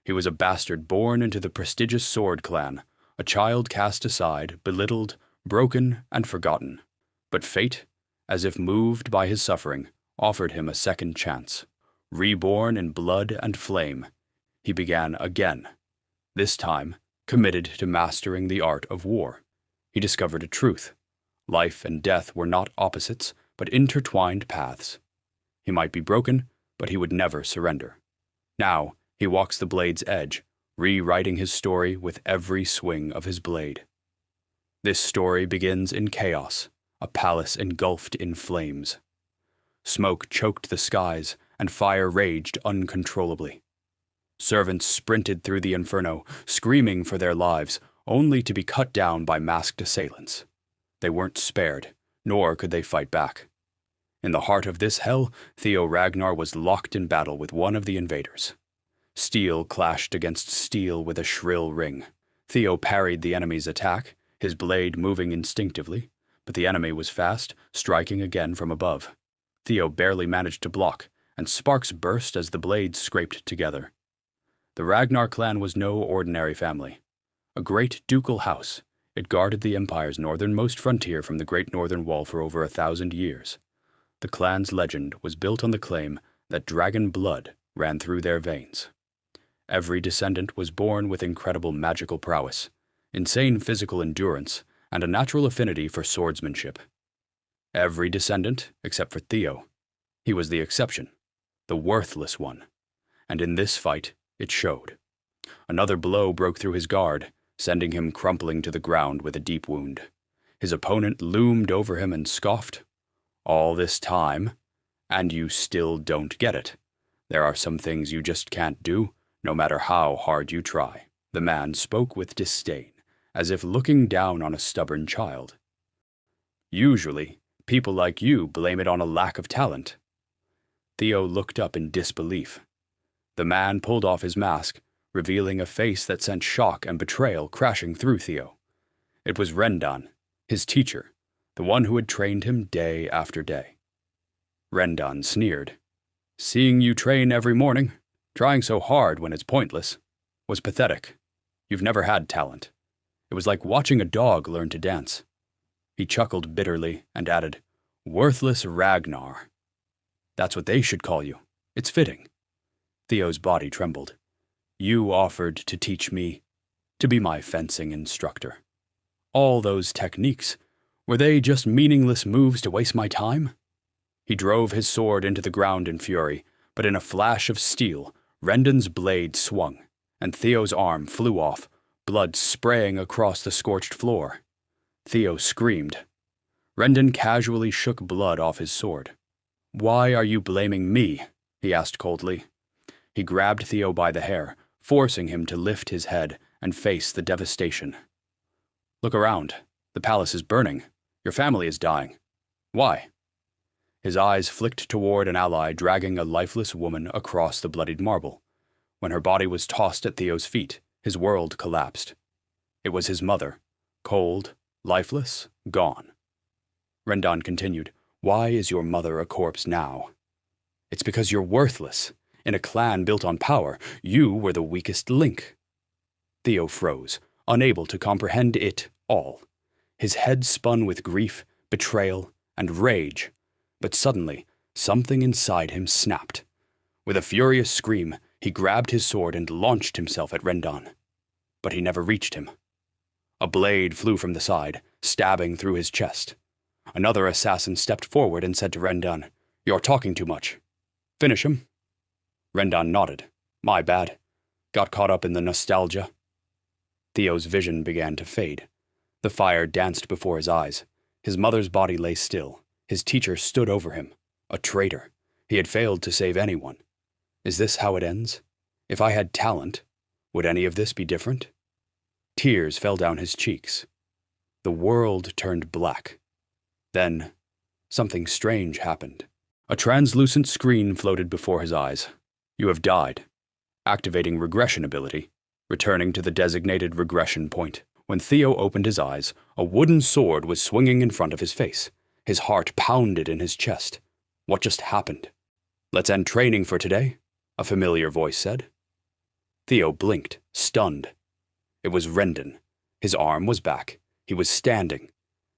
He was a bastard born into the prestigious sword clan, a child cast aside, belittled, broken, and forgotten. But fate, as if moved by his suffering, offered him a second chance. Reborn in blood and flame, he began again, this time committed to mastering the art of war. He discovered a truth. Life and death were not opposites, but intertwined paths. He might be broken, but he would never surrender. Now, he walks the blade's edge, rewriting his story with every swing of his blade. This story begins in chaos, a palace engulfed in flames. Smoke choked the skies, and fire raged uncontrollably. Servants sprinted through the inferno, screaming for their lives, only to be cut down by masked assailants. They weren't spared, nor could they fight back. In the heart of this hell, Ragnar was locked in battle with one of the invaders. Steel clashed against steel with a shrill ring. Theo parried the enemy's attack, his blade moving instinctively, but the enemy was fast, striking again from above. Theo barely managed to block, and sparks burst as the blades scraped together. The Ragnar clan was no ordinary family. A great ducal house, it guarded the empire's northernmost frontier from the Great Northern Wall for over 1,000 years. The clan's legend was built on the claim that dragon blood ran through their veins. Every descendant was born with incredible magical prowess, insane physical endurance, and a natural affinity for swordsmanship. Every descendant, except for Theo. He was the exception, the worthless one. And in this fight, it showed. Another blow broke through his guard, sending him crumpling to the ground with a deep wound. His opponent loomed over him and scoffed. All this time, and you still don't get it. There are some things you just can't do, no matter how hard you try. The man spoke with disdain, as if looking down on a stubborn child. Usually, people like you blame it on a lack of talent. Theo looked up in disbelief. The man pulled off his mask, revealing a face that sent shock and betrayal crashing through Theo. It was Rendan, his teacher, the one who had trained him day after day. Rendan sneered. Seeing you train every morning, trying so hard when it's pointless, was pathetic. You've never had talent. It was like watching a dog learn to dance. He chuckled bitterly and added, Worthless Ragnar. That's what they should call you. It's fitting. Theo's body trembled. You offered to teach me, to be my fencing instructor. All those techniques, were they just meaningless moves to waste my time? He drove his sword into the ground in fury, but in a flash of steel, Rendan's blade swung, and Theo's arm flew off, blood spraying across the scorched floor. Theo screamed. Rendan casually shook blood off his sword. Why are you blaming me? He asked coldly. He grabbed Theo by the hair, forcing him to lift his head and face the devastation. Look around. The palace is burning. Your family is dying. Why? His eyes flicked toward an ally dragging a lifeless woman across the bloodied marble. When her body was tossed at Theo's feet, his world collapsed. It was his mother, cold, lifeless, gone. Rendan continued, Why is your mother a corpse now? It's because you're worthless. In a clan built on power, you were the weakest link. Theo froze, unable to comprehend it all. His head spun with grief, betrayal, and rage. But suddenly, something inside him snapped. With a furious scream, he grabbed his sword and launched himself at Rendan. But he never reached him. A blade flew from the side, stabbing through his chest. Another assassin stepped forward and said to Rendan, You're talking too much. Finish him. Rendan nodded. My bad. Got caught up in the nostalgia. Theo's vision began to fade. The fire danced before his eyes. His mother's body lay still. His teacher stood over him. A traitor. He had failed to save anyone. Is this how it ends? If I had talent, would any of this be different? Tears fell down his cheeks. The world turned black. Then, something strange happened. A translucent screen floated before his eyes. You have died. Activating regression ability. Returning to the designated regression point. When Theo opened his eyes, a wooden sword was swinging in front of his face. His heart pounded in his chest. What just happened? Let's end training for today, a familiar voice said. Theo blinked, stunned. It was Rendon. His arm was back. He was standing.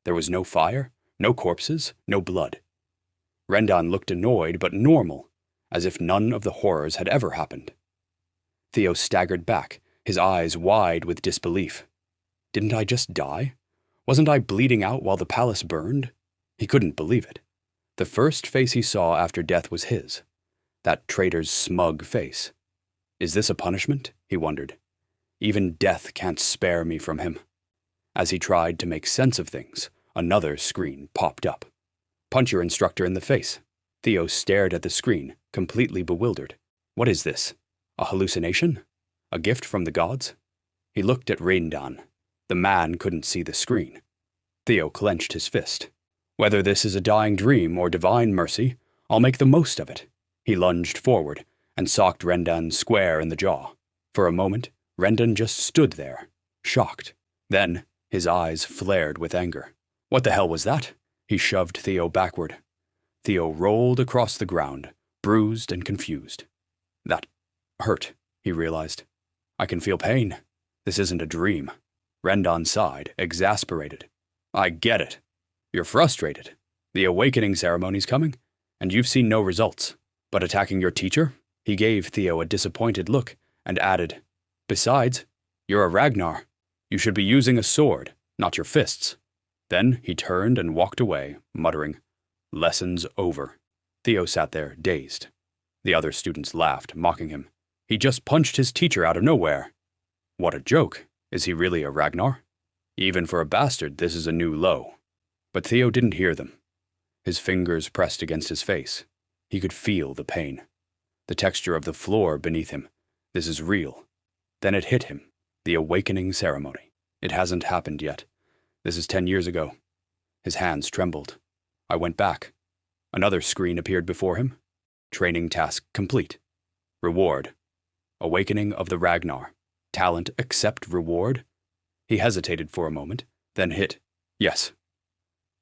There was no fire, no corpses, no blood. Rendon looked annoyed but normal, as if none of the horrors had ever happened. Theo staggered back, his eyes wide with disbelief. Didn't I just die? Wasn't I bleeding out while the palace burned? He couldn't believe it. The first face he saw after death was his. That traitor's smug face. Is this a punishment? He wondered. Even death can't spare me from him. As he tried to make sense of things, another screen popped up. Punch your instructor in the face. Theo stared at the screen, completely bewildered. What is this? A hallucination? A gift from the gods? He looked at Rendon. The man couldn't see the screen. Theo clenched his fist. Whether this is a dying dream or divine mercy, I'll make the most of it. He lunged forward and socked Rendon square in the jaw. For a moment, Rendon just stood there, shocked. Then, his eyes flared with anger. What the hell was that? He shoved Theo backward. Theo rolled across the ground, bruised and confused. That hurt, he realized. I can feel pain. This isn't a dream. Rendon sighed, exasperated. I get it. You're frustrated. The awakening ceremony's coming, and you've seen no results. But attacking your teacher? He gave Theo a disappointed look and added, Besides, you're a Ragnar. You should be using a sword, not your fists. Then he turned and walked away, muttering, Lessons over. Theo sat there, dazed. The other students laughed, mocking him. He just punched his teacher out of nowhere. What a joke. Is he really a Ragnar? Even for a bastard, this is a new low. But Theo didn't hear them. His fingers pressed against his face. He could feel the pain. The texture of the floor beneath him. This is real. Then it hit him. The awakening ceremony. It hasn't happened yet. This is 10 years ago. His hands trembled. I went back. Another screen appeared before him. Training task complete. Reward. Awakening of the Ragnar. Talent accept reward? He hesitated for a moment, then hit yes.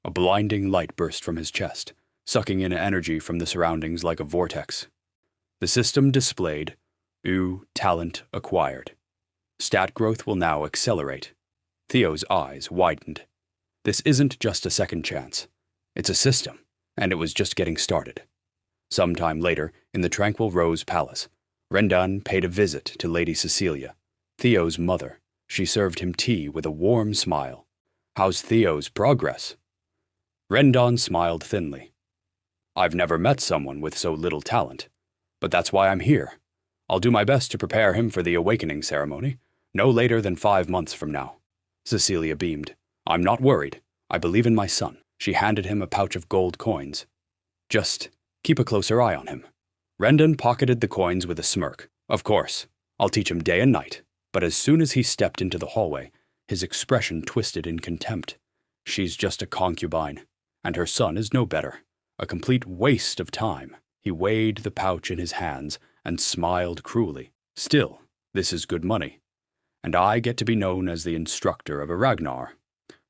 A blinding light burst from his chest, sucking in energy from the surroundings like a vortex. The system displayed, talent acquired. Stat growth will now accelerate. Theo's eyes widened. This isn't just a second chance. It's a system, and it was just getting started. Sometime later, in the tranquil Rose Palace, Rendon paid a visit to Lady Cecilia, Theo's mother. She served him tea with a warm smile. How's Theo's progress? Rendon smiled thinly. I've never met someone with so little talent, but that's why I'm here. I'll do my best to prepare him for the awakening ceremony, no later than 5 months from now. Cecilia beamed. I'm not worried. I believe in my son. She handed him a pouch of gold coins. Just keep a closer eye on him. Rendon pocketed the coins with a smirk. Of course, I'll teach him day and night. But as soon as he stepped into the hallway, his expression twisted in contempt. She's just a concubine, and her son is no better. A complete waste of time. He weighed the pouch in his hands and smiled cruelly. Still, this is good money. And I get to be known as the instructor of a Ragnar.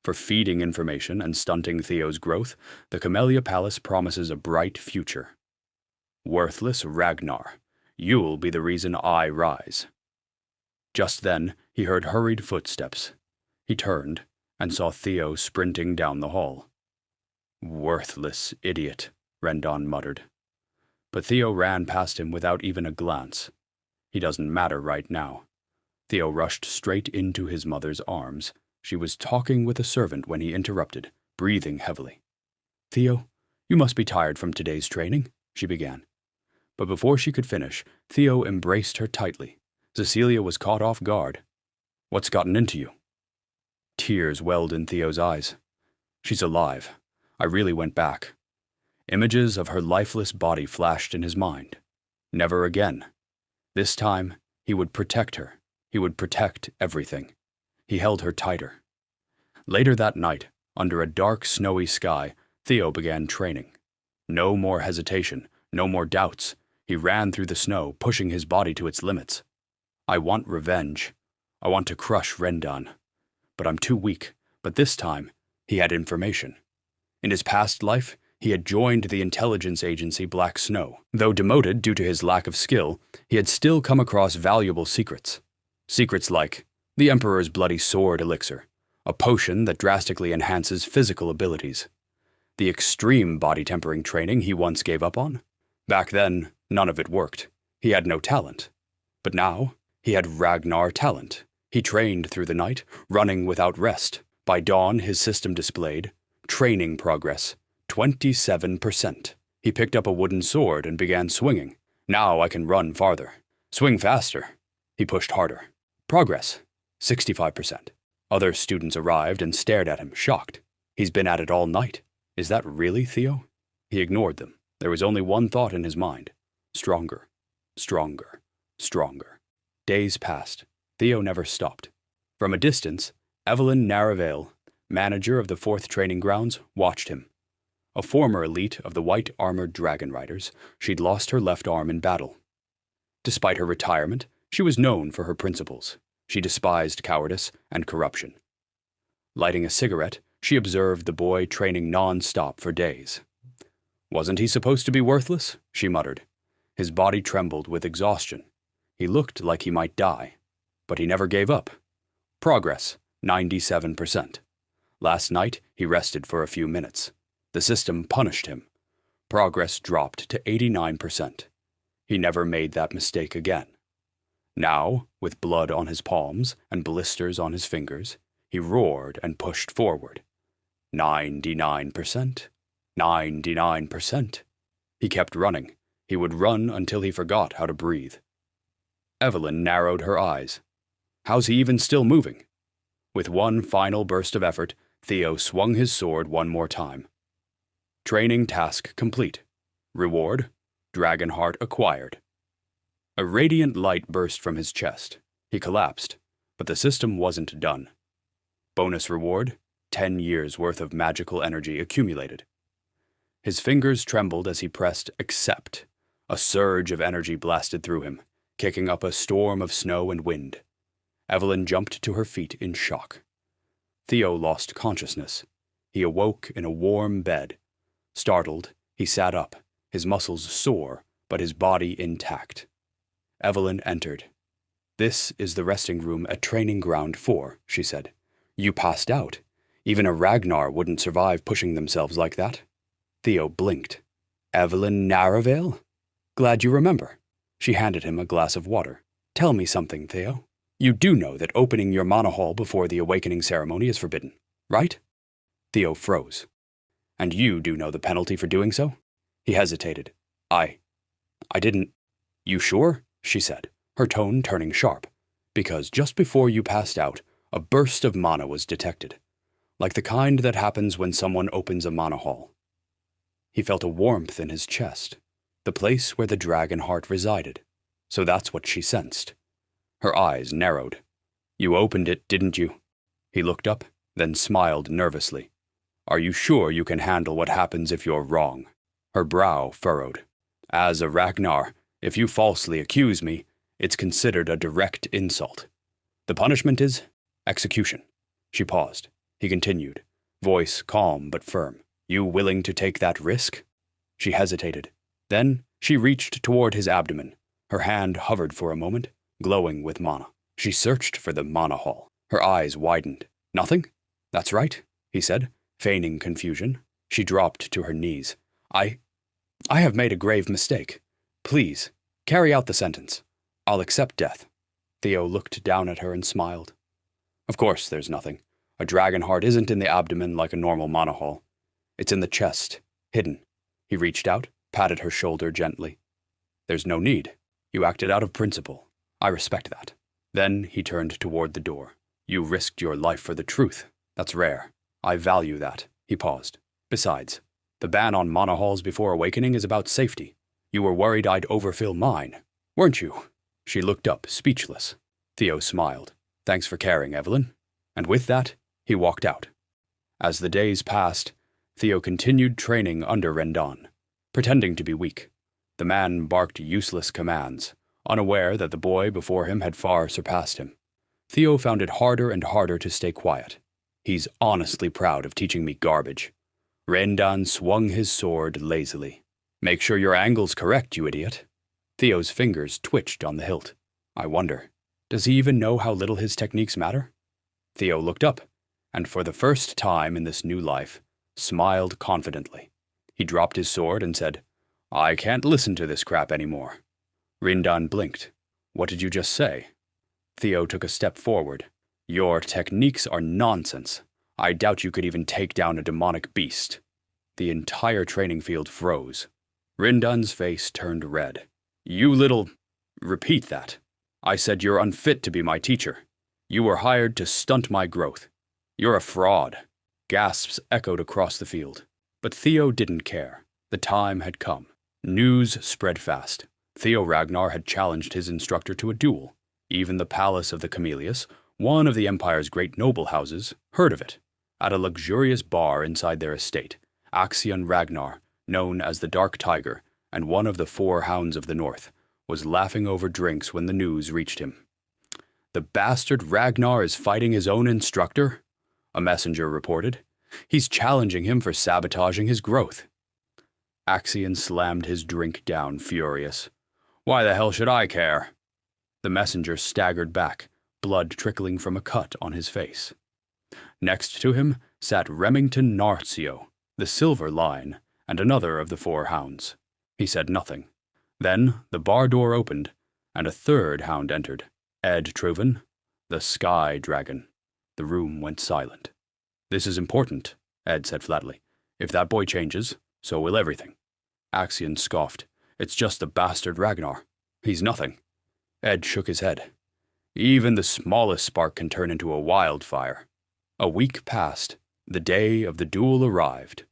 For feeding information and stunting Theo's growth, the Camellia Palace promises a bright future. Worthless Ragnar, you'll be the reason I rise. Just then, he heard hurried footsteps. He turned and saw Theo sprinting down the hall. Worthless idiot, Rendon muttered. But Theo ran past him without even a glance. He doesn't matter right now. Theo rushed straight into his mother's arms. She was talking with a servant when he interrupted, breathing heavily. Theo, you must be tired from today's training, she began. But before she could finish, Theo embraced her tightly. Cecilia was caught off guard. What's gotten into you? Tears welled in Theo's eyes. She's alive. I really went back. Images of her lifeless body flashed in his mind. Never again. This time, he would protect her. He would protect everything. He held her tighter. Later that night, under a dark, snowy sky, Theo began training. No more hesitation, no more doubts. He ran through the snow, pushing his body to its limits. I want revenge. I want to crush Rendon. But I'm too weak. But this time, he had information. In his past life, He had joined the intelligence agency Black Snow. Though demoted due to his lack of skill, he had still come across valuable secrets. Secrets like the Emperor's Bloody Sword elixir, a potion that drastically enhances physical abilities. The extreme body tempering training he once gave up on. Back then, none of it worked. He had no talent. But now, he had Ragnar talent. He trained through the night, running without rest. By dawn, his system displayed training progress, 27%. He picked up a wooden sword and began swinging. Now I can run farther. Swing faster. He pushed harder. Progress, 65%. Other students arrived and stared at him, shocked. He's been at it all night. Is that really Theo? He ignored them. There was only one thought in his mind. Stronger, stronger, stronger. Days passed. Theo never stopped. From a distance, Evelyn Naravale, manager of the 4th Training Grounds, watched him. A former elite of the white-armored dragon riders, she'd lost her left arm in battle. Despite her retirement, she was known for her principles. She despised cowardice and corruption. Lighting a cigarette, she observed the boy training non-stop for days. Wasn't he supposed to be worthless? She muttered. His body trembled with exhaustion. He looked like he might die. But he never gave up. Progress, 97%. Last night, he rested for a few minutes. The system punished him. Progress dropped to 89%. He never made that mistake again. Now, with blood on his palms and blisters on his fingers, he roared and pushed forward. 99%. 99%. He kept running. He would run until he forgot how to breathe. Evelyn narrowed her eyes. How's he even still moving? With one final burst of effort, Theo swung his sword one more time. Training task complete. Reward, Dragon Heart acquired. A radiant light burst from his chest. He collapsed, but the system wasn't done. Bonus reward, 10 years' worth of magical energy accumulated. His fingers trembled as he pressed accept. A surge of energy blasted through him, kicking up a storm of snow and wind. Evelyn jumped to her feet in shock. Theo lost consciousness. He awoke in a warm bed. Startled, he sat up, his muscles sore, but his body intact. Evelyn entered. This is the resting room at Training Ground 4, she said. You passed out. Even a Ragnar wouldn't survive pushing themselves like that. Theo blinked. Evelyn Naravale? Glad you remember. She handed him a glass of water. Tell me something, Theo. You do know that opening your mana hall before the awakening ceremony is forbidden, right? Theo froze. And you do know the penalty for doing so? He hesitated. I didn't. You sure? She said, her tone turning sharp. Because just before you passed out, a burst of mana was detected. Like the kind that happens when someone opens a mana hall. He felt a warmth in his chest. The place where the dragon heart resided. So that's what she sensed. Her eyes narrowed. You opened it, didn't you? He looked up, then smiled nervously. Are you sure you can handle what happens if you're wrong? Her brow furrowed. As a Ragnar, if you falsely accuse me, it's considered a direct insult. The punishment is execution. She paused. He continued, voice calm but firm. You willing to take that risk? She hesitated. Then she reached toward his abdomen. Her hand hovered for a moment, glowing with mana. She searched for the mana hall. Her eyes widened. Nothing? That's right, he said, feigning confusion. She dropped to her knees. I have made a grave mistake. Please, carry out the sentence. I'll accept death. Theo looked down at her and smiled. Of course there's nothing. A dragon heart isn't in the abdomen like a normal mana hall. It's in the chest, hidden. He reached out, patted her shoulder gently. There's no need. You acted out of principle. I respect that. Then he turned toward the door. You risked your life for the truth. That's rare. I value that. He paused. Besides, the ban on mana halls before awakening is about safety. You were worried I'd overfill mine, weren't you? She looked up, speechless. Theo smiled. Thanks for caring, Evelyn. And with that, he walked out. As the days passed, Theo continued training under Rendon, pretending to be weak. The man barked useless commands, unaware that the boy before him had far surpassed him. Theo found it harder and harder to stay quiet. He's honestly proud of teaching me garbage. Rendon swung his sword lazily. Make sure your angle's correct, you idiot. Theo's fingers twitched on the hilt. I wonder, does he even know how little his techniques matter? Theo looked up, and for the first time in this new life, smiled confidently. He dropped his sword and said, I can't listen to this crap anymore. Rendon blinked. What did you just say? Theo took a step forward. Your techniques are nonsense. I doubt you could even take down a demonic beast. The entire training field froze. Rendon's face turned red. You little... Repeat that. I said you're unfit to be my teacher. You were hired to stunt my growth. You're a fraud. Gasps echoed across the field. But Theo didn't care. The time had come. News spread fast. Theo Ragnar had challenged his instructor to a duel. Even the palace of the Camellias, one of the Empire's great noble houses, heard of it. At a luxurious bar inside their estate, Axion Ragnar, known as the Dark Tiger and one of the 4 Hounds of the North, was laughing over drinks when the news reached him. The bastard Ragnar is fighting his own instructor? A messenger reported. He's challenging him for sabotaging his growth. Axion slammed his drink down, furious. Why the hell should I care? The messenger staggered back, blood trickling from a cut on his face. Next to him sat Remington Narcio, the Silver Lion, and another of the 4 hounds. He said nothing. Then the bar door opened, and a 3rd hound entered. Ed Truven, the Sky Dragon. The room went silent. This is important, Ed said flatly. If that boy changes, so will everything. Axion scoffed. It's just the bastard Ragnar. He's nothing. Ed shook his head. Even the smallest spark can turn into a wildfire. A week passed. The day of the duel arrived.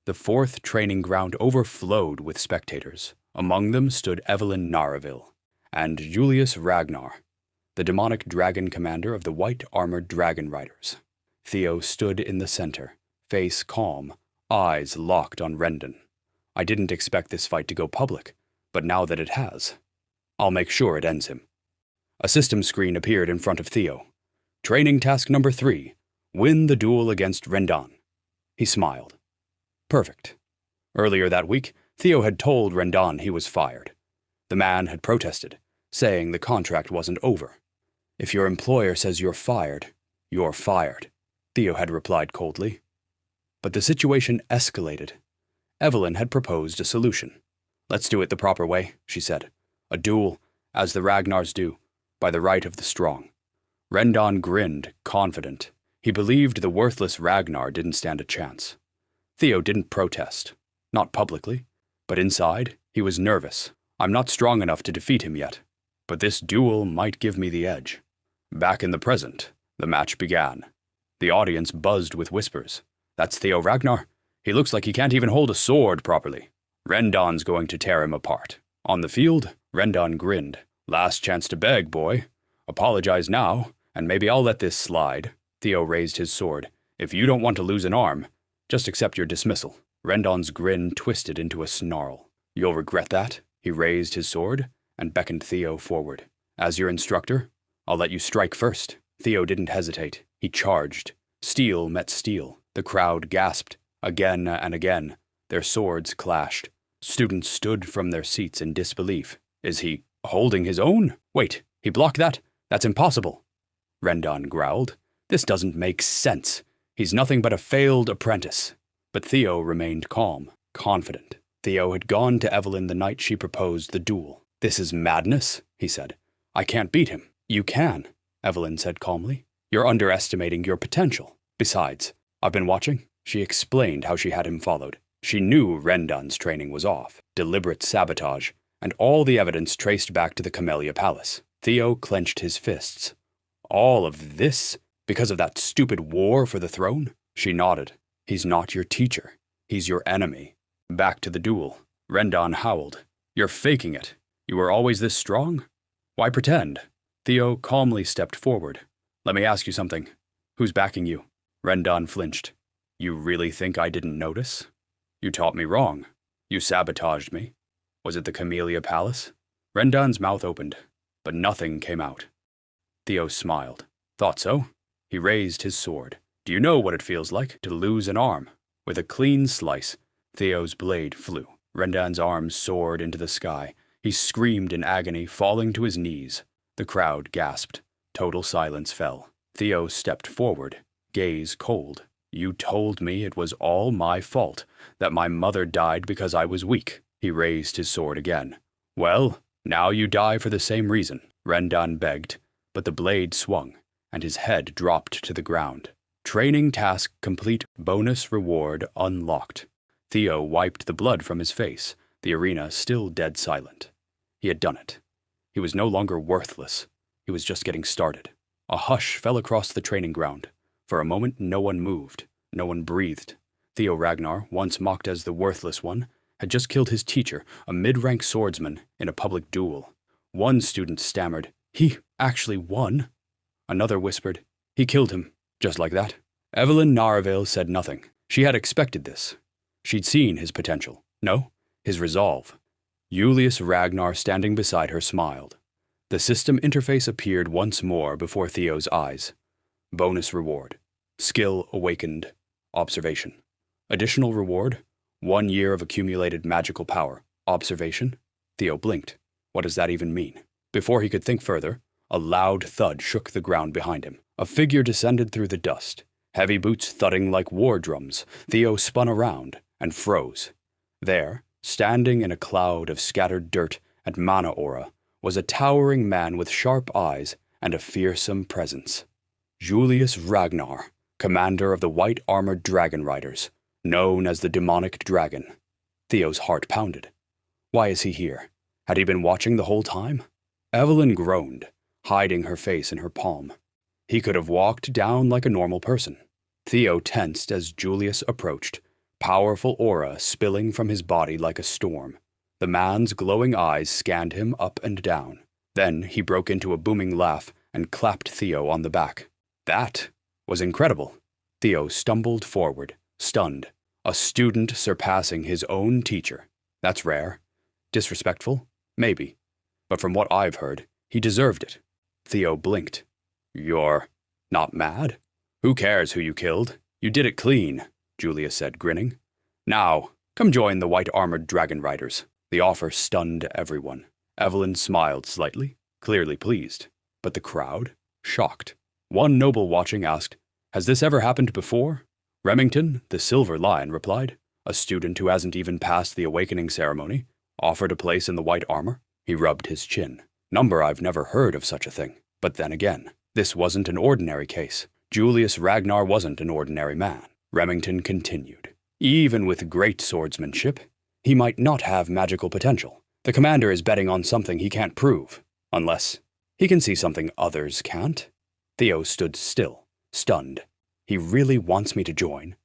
The 4th training ground overflowed with spectators. Among them stood Evelyn Naraville and Julius Ragnar, the demonic dragon commander of the white-armored dragon riders. Theo stood in the center, face calm, eyes locked on Rendon. I didn't expect this fight to go public, but now that it has, I'll make sure it ends him. A system screen appeared in front of Theo. Training task number 3, win the duel against Rendon. He smiled. Perfect. Earlier that week, Theo had told Rendon he was fired. The man had protested, saying the contract wasn't over. If your employer says you're fired, Theo had replied coldly. But the situation escalated. Evelyn had proposed a solution. Let's do it the proper way, she said. A duel, as the Ragnars do, by the right of the strong. Rendon grinned, confident. He believed the worthless Ragnar didn't stand a chance. Theo didn't protest. Not publicly. But inside, he was nervous. I'm not strong enough to defeat him yet. But this duel might give me the edge. Back in the present, the match began. The audience buzzed with whispers. That's Theo Ragnar. He looks like he can't even hold a sword properly. Rendon's going to tear him apart. On the field, Rendon grinned. Last chance to beg, boy. Apologize now, and maybe I'll let this slide. Theo raised his sword. If you don't want to lose an arm, just accept your dismissal. Rendon's grin twisted into a snarl. You'll regret that. He raised his sword and beckoned Theo forward. As your instructor, I'll let you strike first. Theo didn't hesitate. He charged. Steel met steel. The crowd gasped. Again and again, their swords clashed. Students stood from their seats in disbelief. Is he holding his own? Wait, he blocked that? That's impossible. Rendon growled. This doesn't make sense. He's nothing but a failed apprentice. But Theo remained calm, confident. Theo had gone to Evelyn the night she proposed the duel. This is madness, he said. I can't beat him. You can, Evelyn said calmly. You're underestimating your potential. Besides, I've been watching. She explained how she had him followed. She knew Rendon's training was off, deliberate sabotage, and all the evidence traced back to the Camellia Palace. Theo clenched his fists. All of this? Because of that stupid war for the throne? She nodded. He's not your teacher. He's your enemy. Back to the duel. Rendon howled. You're faking it. You were always this strong? Why pretend? Theo calmly stepped forward. Let me ask you something. Who's backing you? Rendon flinched. You really think I didn't notice? You taught me wrong. You sabotaged me. Was it the Camellia Palace? Rendon's mouth opened, but nothing came out. Theo smiled. Thought so. He raised his sword. Do you know what it feels like to lose an arm? With a clean slice, Theo's blade flew. Rendan's arms soared into the sky. He screamed in agony, falling to his knees. The crowd gasped. Total silence fell. Theo stepped forward, gaze cold. You told me it was all my fault, that my mother died because I was weak. He raised his sword again. Well, now you die for the same reason, Rendan begged, but the blade swung, and his head dropped to the ground. Training task complete, bonus reward unlocked. Theo wiped the blood from his face, the arena still dead silent. He had done it. He was no longer worthless. He was just getting started. A hush fell across the training ground. For a moment, no one moved. No one breathed. Theo Ragnar, once mocked as the worthless one, had just killed his teacher, a mid-rank swordsman, in a public duel. One student stammered, "He actually won." Another whispered, "He killed him." Just like that. Evelyn Narvale said nothing. She had expected this. She'd seen his potential. No, his resolve. Julius Ragnar, standing beside her, smiled. The system interface appeared once more before Theo's eyes. Bonus reward. Skill awakened. Observation. Additional reward. 1 year of accumulated magical power. Observation. Theo blinked. What does that even mean? Before he could think further, a loud thud shook the ground behind him. A figure descended through the dust. Heavy boots thudding like war drums. Theo spun around and froze. There, standing in a cloud of scattered dirt and mana aura, was a towering man with sharp eyes and a fearsome presence. Julius Ragnar, commander of the white-armored dragon riders, known as the demonic dragon. Theo's heart pounded. Why is he here? Had he been watching the whole time? Evelyn groaned, hiding her face in her palm. He could have walked down like a normal person. Theo tensed as Julius approached, powerful aura spilling from his body like a storm. The man's glowing eyes scanned him up and down. Then he broke into a booming laugh and clapped Theo on the back. That was incredible. Theo stumbled forward, stunned. A student surpassing his own teacher. That's rare. Disrespectful? Maybe. But from what I've heard, he deserved it. Theo blinked. You're not mad? Who cares who you killed? You did it clean, Julius said, grinning. Now, come join the white-armored dragon riders. The offer stunned everyone. Evelyn smiled slightly, clearly pleased. But the crowd? Shocked. One noble watching asked, "Has this ever happened before?" Remington, the Silver Lion, replied, "A student who hasn't even passed the awakening ceremony, offered a place in the white armor." He rubbed his chin. "Number, I've never heard of such a thing. But then again, this wasn't an ordinary case. Julius Ragnar wasn't an ordinary man." Remington continued. "Even with great swordsmanship, he might not have magical potential. The commander is betting on something he can't prove, unless he can see something others can't." Theo stood still, stunned. He really wants me to join?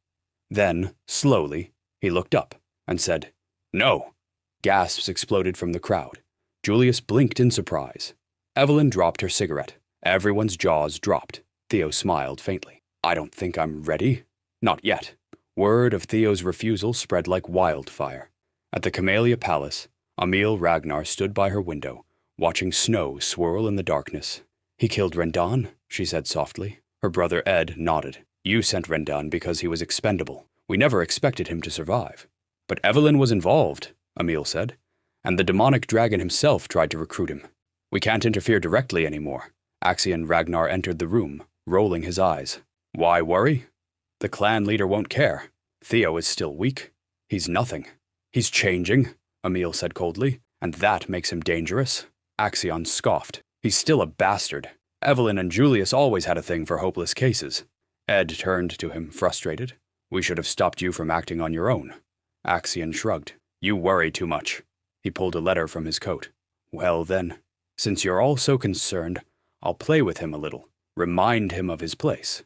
Then, slowly, he looked up and said, "No." Gasps exploded from the crowd. Julius blinked in surprise. Evelyn dropped her cigarette. Everyone's jaws dropped. Theo smiled faintly. "I don't think I'm ready." Not yet. Word of Theo's refusal spread like wildfire. At the Camellia Palace, Emil Ragnar stood by her window, watching snow swirl in the darkness. "He killed Rendan," she said softly. Her brother Ed nodded. "You sent Rendan because he was expendable. We never expected him to survive." "But Evelyn was involved," Emil said, "and the demonic dragon himself tried to recruit him. We can't interfere directly anymore." Axion Ragnar entered the room, rolling his eyes. "Why worry? The clan leader won't care. Theo is still weak. He's nothing." "He's changing," Emil said coldly, "and that makes him dangerous." Axion scoffed. "He's still a bastard. Evelyn and Julius always had a thing for hopeless cases." Ed turned to him, frustrated. "We should have stopped you from acting on your own." Axion shrugged. "You worry too much." He pulled a letter from his coat. "Well then, since you're all so concerned, I'll play with him a little. Remind him of his place."